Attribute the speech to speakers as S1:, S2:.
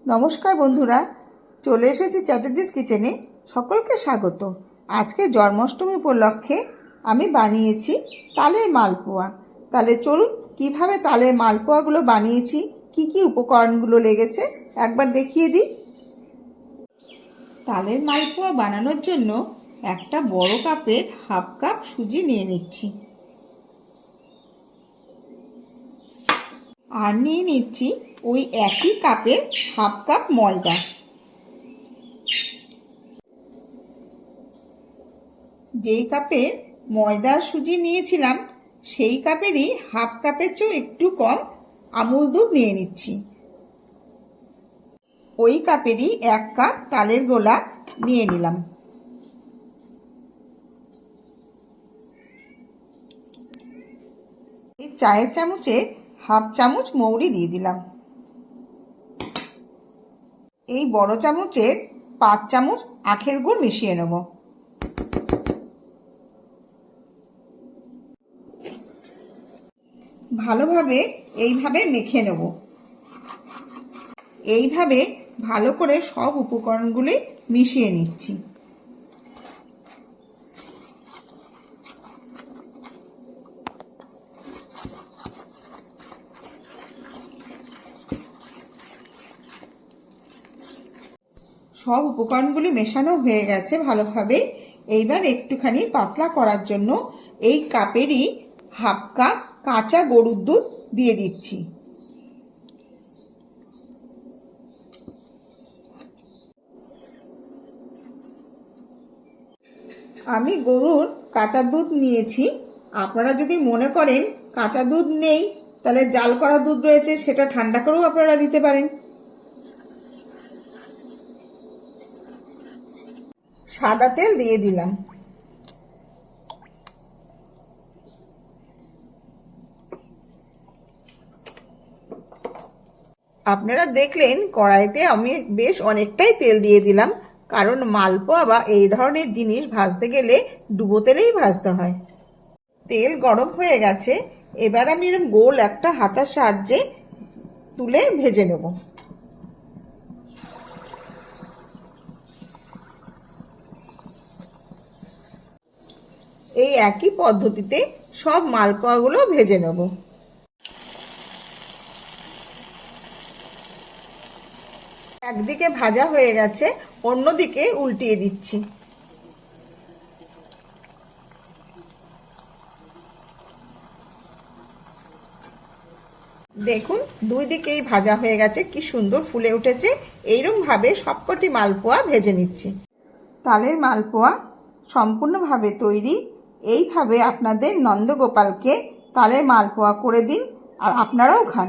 S1: নমস্কার বন্ধুরা, চলে এসেছি চ্যাটার্জিস কিচেনে। সকলকে স্বাগত। আজকে জন্মাষ্টমী উপলক্ষে আমি বানিয়েছি তালের মালপোয়া। তাহলে চলুন কিভাবে তালের মালপোয়াগুলো বানিয়েছি, কি কি উপকরণগুলো লেগেছে একবার দেখিয়ে দিই। তালের মালপোয়া বানানোর জন্য একটা বড় কাপের হাফ কাপ সুজি নিয়ে নিচ্ছি, আর নিয়ে নিচ্ছি ওই একই কাপের হাফ কাপ ময়দা। যেই কাপের ময়দা সুজি নিয়েছিলাম সেই কাপেরই হাফ কাপের চেয়েও একটু কম আমুল দুধ নিয়ে নিচ্ছি। ওই কাপেরই এক কাপ তালের গোলা নিয়ে নিলাম। এই চায়ের চামচে হাফ চামচ মৌরি দিয়ে দিলাম। এই বড় চামচের 5 চামচ আখের গুড় মিশিয়ে নেব। ভালোভাবে এইভাবে মেখে নেব। এইভাবে ভালো করে সব উপকরণগুলি মিশিয়ে নিচ্ছি। সব উপকরণগুলি মেশানো হয়ে গেছে ভালোভাবে। এইবার একটুখানি পাতলা করার জন্য এই কাপেরই হাফ কাপ কাঁচা গরুর দুধ দিয়ে দিচ্ছি। আমি গরুর কাঁচা দুধ নিয়েছি। আপনারা যদি মনে করেন কাঁচা দুধ নেই, তাহলে জাল করা দুধ রয়েছে, সেটা ঠান্ডা করেও আপনারা দিতে পারেন। সাদা তেল দিয়ে দিলাম। আপনারা দেখলেন কড়াইতে আমি বেশ অনেকটাই তেল দিয়ে দিলাম, কারণ মালপোয়া বা এই ধরনের জিনিস ভাজতে গেলে ডুবো তেলেই ভাজতে হয়। তেল গরম হয়ে গেছে। এবার আমি এরকম গোল একটা হাতার সাহায্যে তুলে ভেজে নেব। এই একই পদ্ধতিতে সব মালপোয়াগুলো ভেজে নেব। একদিকে ভাজা হয়ে গেছে, অন্যদিকে উল্টিয়ে দিচ্ছি। দেখুন দুই দিকেই ভাজা হয়ে গেছে, কি সুন্দর ফুলে উঠেছে। এইরকম ভাবে সবকটি মালপোয়া ভেজে নিচ্ছি। তালের মালপোয়া সম্পূর্ণভাবে তৈরি। এইভাবে আপনাদের নন্দগোপালকে তালের মালপোয়া করে দিন আর আপনারাও খান।